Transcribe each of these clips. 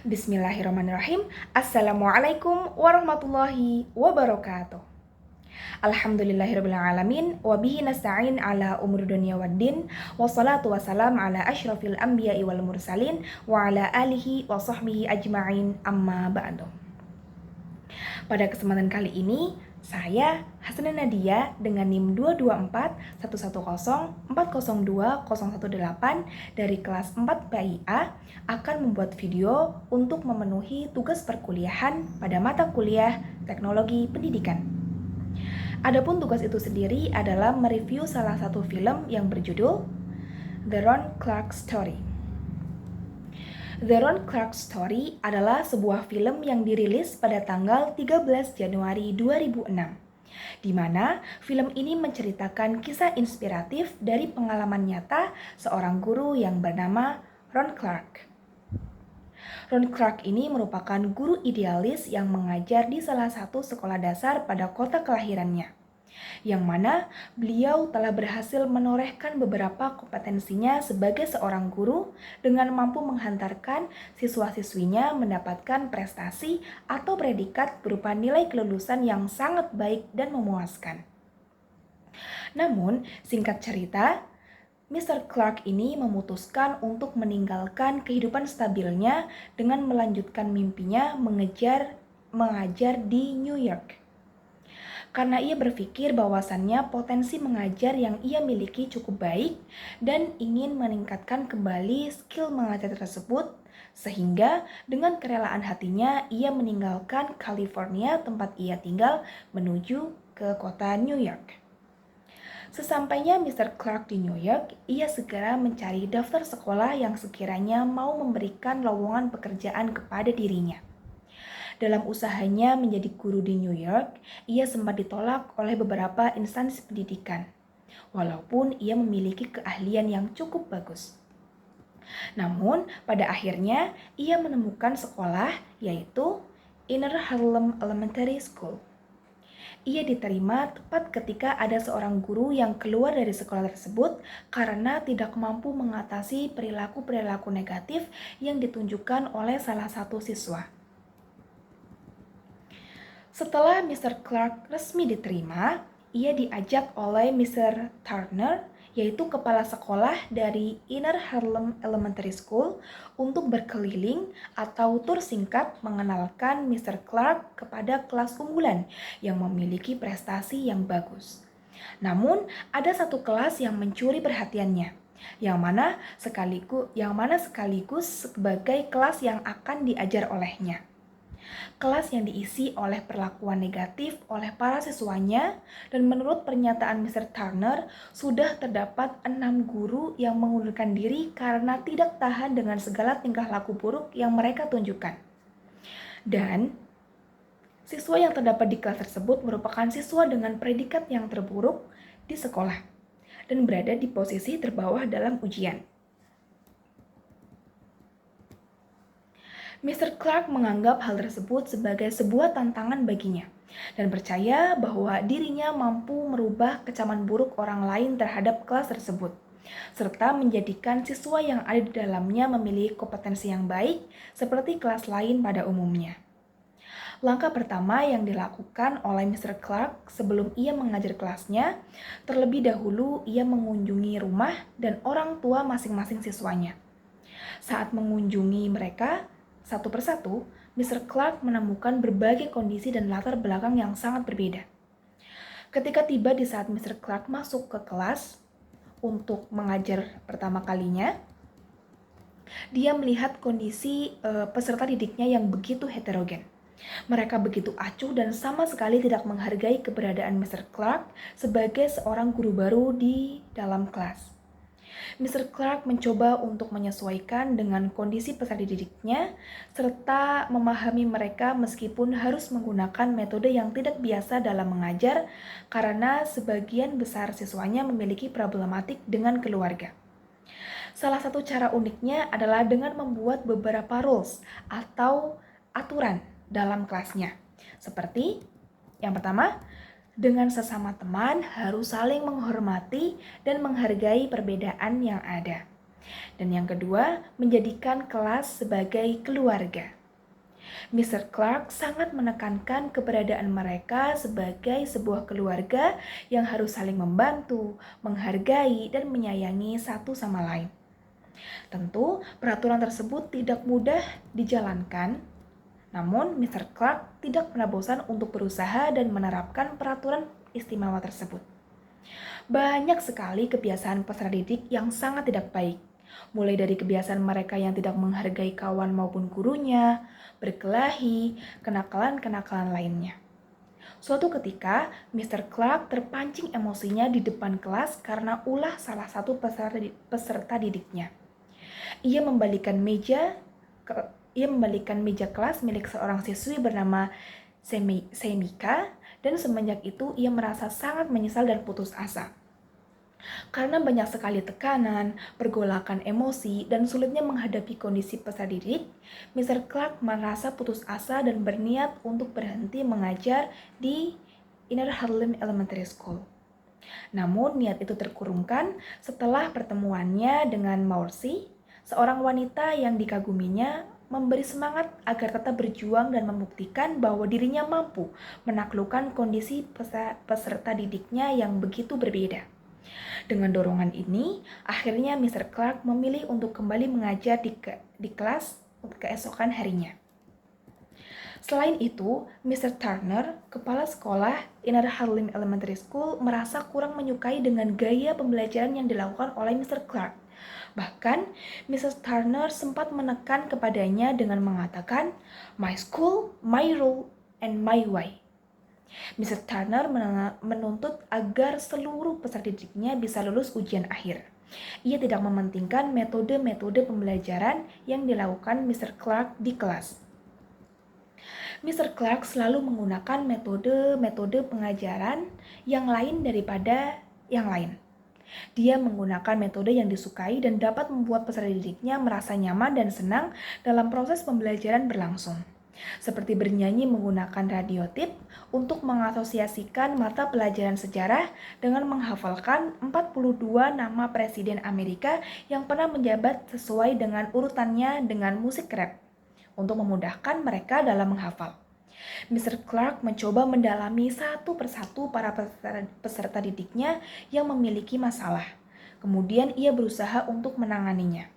Bismillahirrahmanirrahim. Assalamualaikum warahmatullahi wabarakatuh. Alhamdulillahirrabbilalamin. Wabihi nasta'in ala umur dunia waddin. Wassalatu wassalam ala ashrafil anbiya'i wal mursalin. Wa ala alihi wa sahbihi ajma'in amma ba'du. Pada kesempatan kali ini, saya Hasana Nadia dengan NIM 2241100402018 dari kelas 4 PIA akan membuat video untuk memenuhi tugas perkuliahan pada mata kuliah Teknologi Pendidikan. Adapun tugas itu sendiri adalah mereview salah satu film yang berjudul The Ron Clark Story. The Ron Clark Story adalah sebuah film yang dirilis pada tanggal 13 Januari 2006, di mana film ini menceritakan kisah inspiratif dari pengalaman nyata seorang guru yang bernama Ron Clark. Ron Clark ini merupakan guru idealis yang mengajar di salah satu sekolah dasar pada kota kelahirannya, yang mana beliau telah berhasil menorehkan beberapa kompetensinya sebagai seorang guru dengan mampu menghantarkan siswa-siswinya mendapatkan prestasi atau predikat berupa nilai kelulusan yang sangat baik dan memuaskan. Namun, singkat cerita, Mr. Clark ini memutuskan untuk meninggalkan kehidupan stabilnya dengan melanjutkan mimpinya mengajar di New York. Karena ia berpikir bahwasannya potensi mengajar yang ia miliki cukup baik dan ingin meningkatkan kembali skill mengajar tersebut, sehingga dengan kerelaan hatinya ia meninggalkan California tempat ia tinggal menuju ke kota New York. Sesampainya Mr. Clark di New York, ia segera mencari daftar sekolah yang sekiranya mau memberikan lowongan pekerjaan kepada dirinya. Dalam usahanya menjadi guru di New York, ia sempat ditolak oleh beberapa instansi pendidikan, walaupun ia memiliki keahlian yang cukup bagus. Namun, pada akhirnya ia menemukan sekolah yaitu Inner Harlem Elementary School. Ia diterima tepat ketika ada seorang guru yang keluar dari sekolah tersebut karena tidak mampu mengatasi perilaku-perilaku negatif yang ditunjukkan oleh salah satu siswa. Setelah Mr. Clark resmi diterima, ia diajak oleh Mr. Turner, yaitu kepala sekolah dari Inner Harlem Elementary School, untuk berkeliling atau tur singkat mengenalkan Mr. Clark kepada kelas unggulan yang memiliki prestasi yang bagus. Namun, ada satu kelas yang mencuri perhatiannya, yang mana sekaligus sebagai kelas yang akan diajar olehnya. Kelas yang diisi oleh perlakuan negatif oleh para siswanya, dan menurut pernyataan Mr. Turner, sudah terdapat 6 guru yang mengundurkan diri karena tidak tahan dengan segala tingkah laku buruk yang mereka tunjukkan. Dan siswa yang terdapat di kelas tersebut merupakan siswa dengan predikat yang terburuk di sekolah dan berada di posisi terbawah dalam ujian. Mr. Clark menganggap hal tersebut sebagai sebuah tantangan baginya dan percaya bahwa dirinya mampu merubah kecaman buruk orang lain terhadap kelas tersebut, serta menjadikan siswa yang ada di dalamnya memiliki kompetensi yang baik seperti kelas lain pada umumnya. Langkah pertama yang dilakukan oleh Mr. Clark sebelum ia mengajar kelasnya, terlebih dahulu ia mengunjungi rumah dan orang tua masing-masing siswanya. Saat mengunjungi mereka, satu persatu, Mr. Clark menemukan berbagai kondisi dan latar belakang yang sangat berbeda. Ketika tiba di saat Mr. Clark masuk ke kelas untuk mengajar pertama kalinya, dia melihat kondisi peserta didiknya yang begitu heterogen. Mereka begitu acuh dan sama sekali tidak menghargai keberadaan Mr. Clark sebagai seorang guru baru di dalam kelas. Mr. Clark mencoba untuk menyesuaikan dengan kondisi peserta didiknya serta memahami mereka meskipun harus menggunakan metode yang tidak biasa dalam mengajar karena sebagian besar siswanya memiliki problematik dengan keluarga. Salah satu cara uniknya adalah dengan membuat beberapa rules atau aturan dalam kelasnya. Seperti yang pertama, dengan sesama teman harus saling menghormati dan menghargai perbedaan yang ada. Dan yang kedua, menjadikan kelas sebagai keluarga. Mr. Clark sangat menekankan keberadaan mereka sebagai sebuah keluarga yang harus saling membantu, menghargai, dan menyayangi satu sama lain. Tentu, peraturan tersebut tidak mudah dijalankan, namun Mr. Clark tidak pernah bosan untuk berusaha dan menerapkan peraturan istimewa tersebut. Banyak sekali kebiasaan peserta didik yang sangat tidak baik, mulai dari kebiasaan mereka yang tidak menghargai kawan maupun gurunya, berkelahi, kenakalan-kenakalan lainnya. Suatu ketika, Mr. Clark terpancing emosinya di depan kelas karena ulah salah satu peserta didiknya. Ia membalikan meja kelas milik seorang siswi bernama Semika, dan semenjak itu ia merasa sangat menyesal dan putus asa. Karena banyak sekali tekanan, pergolakan emosi, dan sulitnya menghadapi kondisi peserta didik, Mr. Clark merasa putus asa dan berniat untuk berhenti mengajar di Inner Harlem Elementary School. Namun niat itu terkurungkan setelah pertemuannya dengan Marcy, seorang wanita yang dikaguminya, memberi semangat agar tetap berjuang dan membuktikan bahwa dirinya mampu menaklukkan kondisi peserta didiknya yang begitu berbeda. Dengan dorongan ini, akhirnya Mr. Clark memilih untuk kembali mengajar di kelas keesokan harinya. Selain itu, Mr. Turner, kepala sekolah Inner Harlem Elementary School, merasa kurang menyukai dengan gaya pembelajaran yang dilakukan oleh Mr. Clark. Bahkan, Mrs. Turner sempat menekan kepadanya dengan mengatakan, "My school, my rule, and my way." Mrs. Turner menuntut agar seluruh peserta didiknya bisa lulus ujian akhir. Ia tidak mementingkan metode-metode pembelajaran yang dilakukan Mr. Clark di kelas. Mr. Clark selalu menggunakan metode-metode pengajaran yang lain daripada yang lain. Dia menggunakan metode yang disukai dan dapat membuat peserta didiknya merasa nyaman dan senang dalam proses pembelajaran berlangsung. Seperti bernyanyi menggunakan radio tip untuk mengasosiasikan mata pelajaran sejarah dengan menghafalkan 42 nama presiden Amerika yang pernah menjabat sesuai dengan urutannya dengan musik rap untuk memudahkan mereka dalam menghafal. Mr. Clark mencoba mendalami satu persatu para peserta didiknya yang memiliki masalah. Kemudian ia berusaha untuk menanganinya.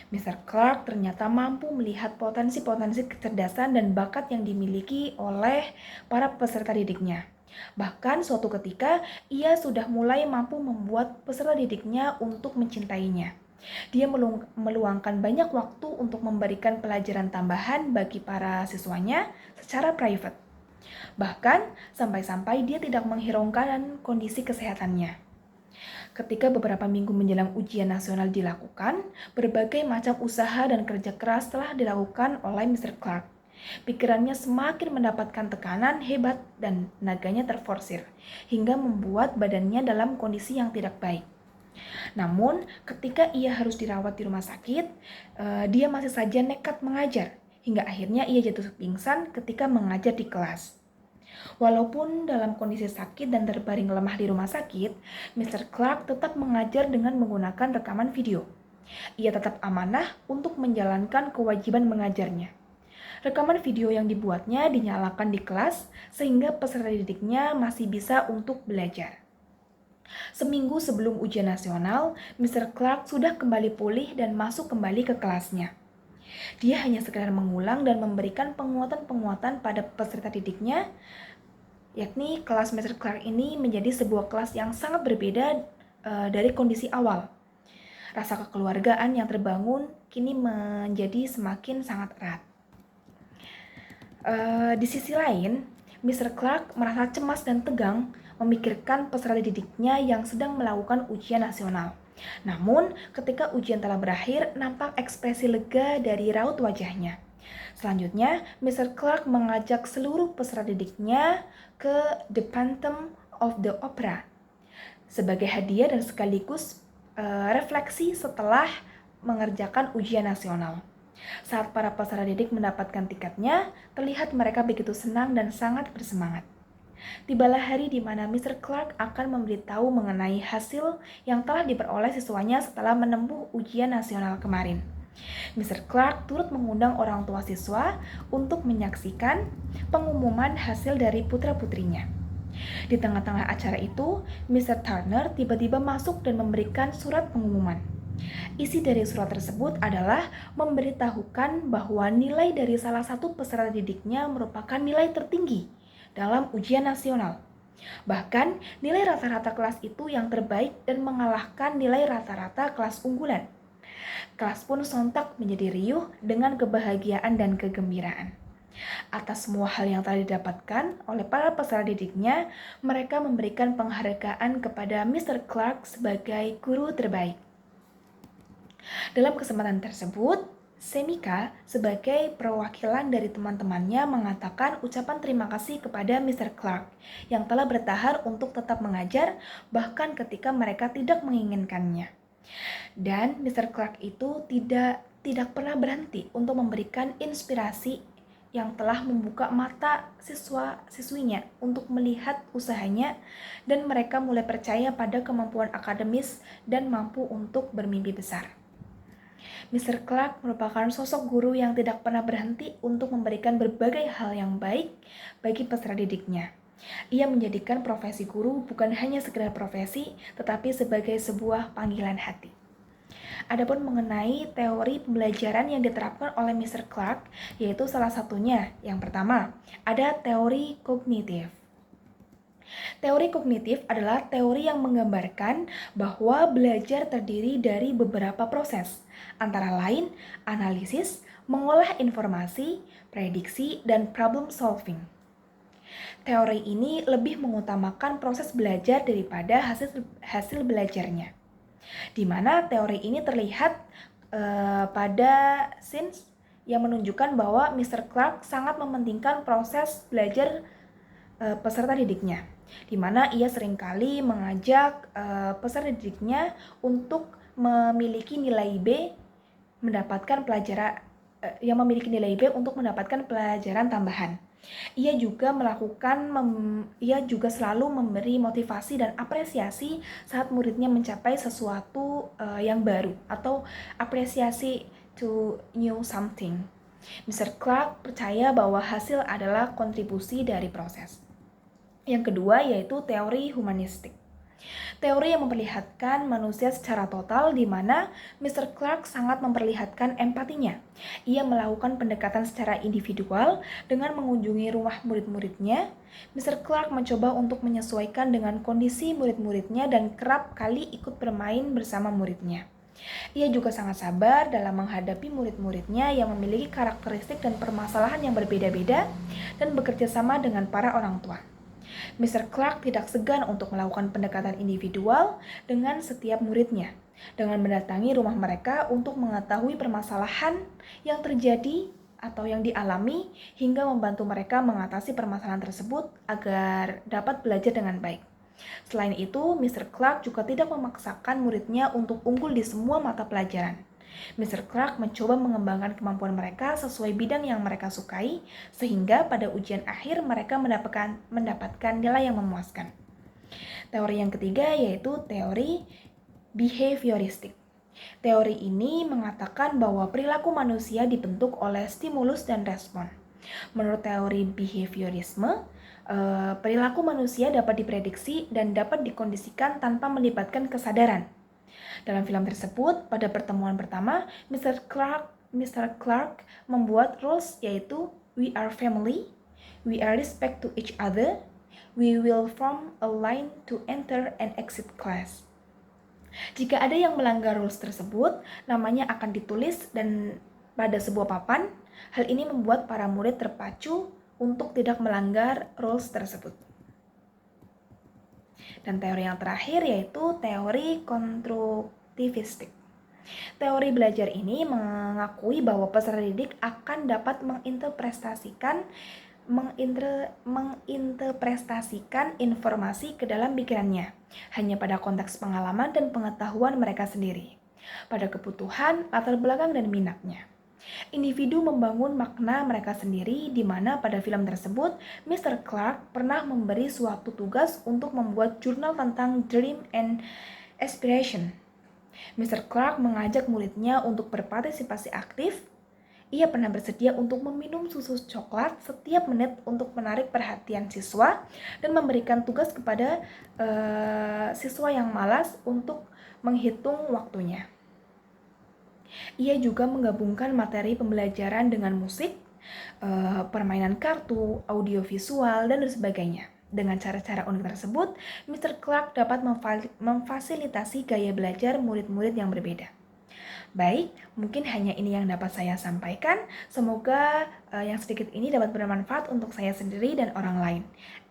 Mr. Clark ternyata mampu melihat potensi-potensi kecerdasan dan bakat yang dimiliki oleh para peserta didiknya. Bahkan suatu ketika, ia sudah mulai mampu membuat peserta didiknya untuk mencintainya. Dia meluangkan banyak waktu untuk memberikan pelajaran tambahan bagi para siswanya secara private. Bahkan, sampai-sampai dia tidak menghiraukan kondisi kesehatannya. Ketika beberapa minggu menjelang ujian nasional dilakukan, berbagai macam usaha dan kerja keras telah dilakukan oleh Mr. Clark. Pikirannya semakin mendapatkan tekanan hebat dan tenaganya terforsir, hingga membuat badannya dalam kondisi yang tidak baik. Namun, ketika ia harus dirawat di rumah sakit, dia masih saja nekat mengajar, hingga akhirnya ia jatuh pingsan ketika mengajar di kelas. Walaupun dalam kondisi sakit dan terbaring lemah di rumah sakit, Mr. Clark tetap mengajar dengan menggunakan rekaman video. Ia tetap amanah untuk menjalankan kewajiban mengajarnya. Rekaman video yang dibuatnya dinyalakan di kelas sehingga peserta didiknya masih bisa untuk belajar. Seminggu sebelum ujian nasional, Mr. Clark sudah kembali pulih dan masuk kembali ke kelasnya. Dia hanya sekedar mengulang dan memberikan penguatan-penguatan pada peserta didiknya, yakni kelas Mr. Clark ini menjadi sebuah kelas yang sangat berbeda dari kondisi awal. Rasa kekeluargaan yang terbangun kini menjadi semakin sangat erat. Di sisi lain, Mr. Clark merasa cemas dan tegang memikirkan peserta didiknya yang sedang melakukan ujian nasional. Namun, ketika ujian telah berakhir, nampak ekspresi lega dari raut wajahnya. Selanjutnya, Mr. Clark mengajak seluruh peserta didiknya ke The Phantom of the Opera sebagai hadiah dan sekaligus refleksi setelah mengerjakan ujian nasional. Saat para peserta didik mendapatkan tiketnya, terlihat mereka begitu senang dan sangat bersemangat. Tibalah hari di mana Mr. Clark akan memberitahu mengenai hasil yang telah diperoleh siswanya setelah menempuh ujian nasional kemarin. Mr. Clark turut mengundang orang tua siswa untuk menyaksikan pengumuman hasil dari putra-putrinya. Di tengah-tengah acara itu, Mr. Turner tiba-tiba masuk dan memberikan surat pengumuman. Isi dari surat tersebut adalah memberitahukan bahwa nilai dari salah satu peserta didiknya merupakan nilai tertinggi dalam ujian nasional. Bahkan, nilai rata-rata kelas itu yang terbaik dan mengalahkan nilai rata-rata kelas unggulan. Kelas pun sontak menjadi riuh dengan kebahagiaan dan kegembiraan. Atas semua hal yang telah didapatkan oleh para peserta didiknya, mereka memberikan penghargaan kepada Mr. Clark sebagai guru terbaik. Dalam kesempatan tersebut, Semika sebagai perwakilan dari teman-temannya mengatakan ucapan terima kasih kepada Mr. Clark yang telah bertahan untuk tetap mengajar bahkan ketika mereka tidak menginginkannya. Dan Mr. Clark itu tidak pernah berhenti untuk memberikan inspirasi yang telah membuka mata siswa-siswinya untuk melihat usahanya dan mereka mulai percaya pada kemampuan akademis dan mampu untuk bermimpi besar. Mr. Clark merupakan sosok guru yang tidak pernah berhenti untuk memberikan berbagai hal yang baik bagi peserta didiknya. Ia menjadikan profesi guru bukan hanya sekedar profesi, tetapi sebagai sebuah panggilan hati. Adapun mengenai teori pembelajaran yang diterapkan oleh Mr. Clark, yaitu salah satunya, yang pertama, ada teori kognitif. Teori kognitif adalah teori yang menggambarkan bahwa belajar terdiri dari beberapa proses, antara lain analisis, mengolah informasi, prediksi, dan problem solving. Teori ini lebih mengutamakan proses belajar daripada hasil belajarnya, di mana teori ini terlihat pada scenes yang menunjukkan bahwa Mr. Clark sangat mementingkan proses belajar peserta didiknya, di mana ia seringkali mengajak peserta didiknya untuk memiliki nilai B untuk mendapatkan pelajaran tambahan. Ia juga selalu memberi motivasi dan apresiasi saat muridnya mencapai sesuatu yang baru atau apresiasi to new something. Mr. Clark percaya bahwa hasil adalah kontribusi dari proses. Yang kedua yaitu teori humanistik. Teori yang memperlihatkan manusia secara total di mana Mr. Clark sangat memperlihatkan empatinya. Ia melakukan pendekatan secara individual dengan mengunjungi rumah murid-muridnya. Mr. Clark mencoba untuk menyesuaikan dengan kondisi murid-muridnya dan kerap kali ikut bermain bersama muridnya. Ia juga sangat sabar dalam menghadapi murid-muridnya yang memiliki karakteristik dan permasalahan yang berbeda-beda dan bekerja sama dengan para orang tua. Mr. Clark tidak segan untuk melakukan pendekatan individual dengan setiap muridnya, dengan mendatangi rumah mereka untuk mengetahui permasalahan yang terjadi atau yang dialami hingga membantu mereka mengatasi permasalahan tersebut agar dapat belajar dengan baik. Selain itu, Mr. Clark juga tidak memaksakan muridnya untuk unggul di semua mata pelajaran. Mr. Clark mencoba mengembangkan kemampuan mereka sesuai bidang yang mereka sukai, sehingga pada ujian akhir mereka mendapatkan nilai yang memuaskan. Teori yang ketiga yaitu teori behavioristik. Teori ini mengatakan bahwa perilaku manusia dibentuk oleh stimulus dan respon. Menurut teori behaviorisme, perilaku manusia dapat diprediksi dan dapat dikondisikan tanpa melibatkan kesadaran. Dalam film tersebut, pada pertemuan pertama, Mr. Clark membuat rules yaitu we are family, we are respect to each other, we will form a line to enter and exit class. Jika ada yang melanggar rules tersebut, namanya akan ditulis dan pada sebuah papan. Hal ini membuat para murid terpacu untuk tidak melanggar rules tersebut. Dan teori yang terakhir yaitu teori konstruktivistik. Teori belajar ini mengakui bahwa peserta didik akan dapat menginterpretasikan informasi ke dalam pikirannya hanya pada konteks pengalaman dan pengetahuan mereka sendiri, pada kebutuhan, latar belakang, dan minatnya. Individu membangun makna mereka sendiri, di mana pada film tersebut, Mr. Clark pernah memberi suatu tugas untuk membuat jurnal tentang dream and aspiration. Mr. Clark mengajak muridnya untuk berpartisipasi aktif. Ia pernah bersedia untuk meminum susu coklat setiap menit untuk menarik perhatian siswa dan memberikan tugas kepada siswa yang malas untuk menghitung waktunya. Ia juga menggabungkan materi pembelajaran dengan musik, permainan kartu, audiovisual, dan sebagainya. Dengan cara-cara unik tersebut, Mr. Clark dapat memfasilitasi gaya belajar murid-murid yang berbeda. Baik, mungkin hanya ini yang dapat saya sampaikan. Semoga yang sedikit ini dapat bermanfaat untuk saya sendiri dan orang lain.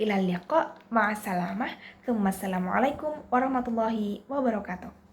Ilal liqa, ma'assalamah, Assalamualaikum warahmatullahi wabarakatuh.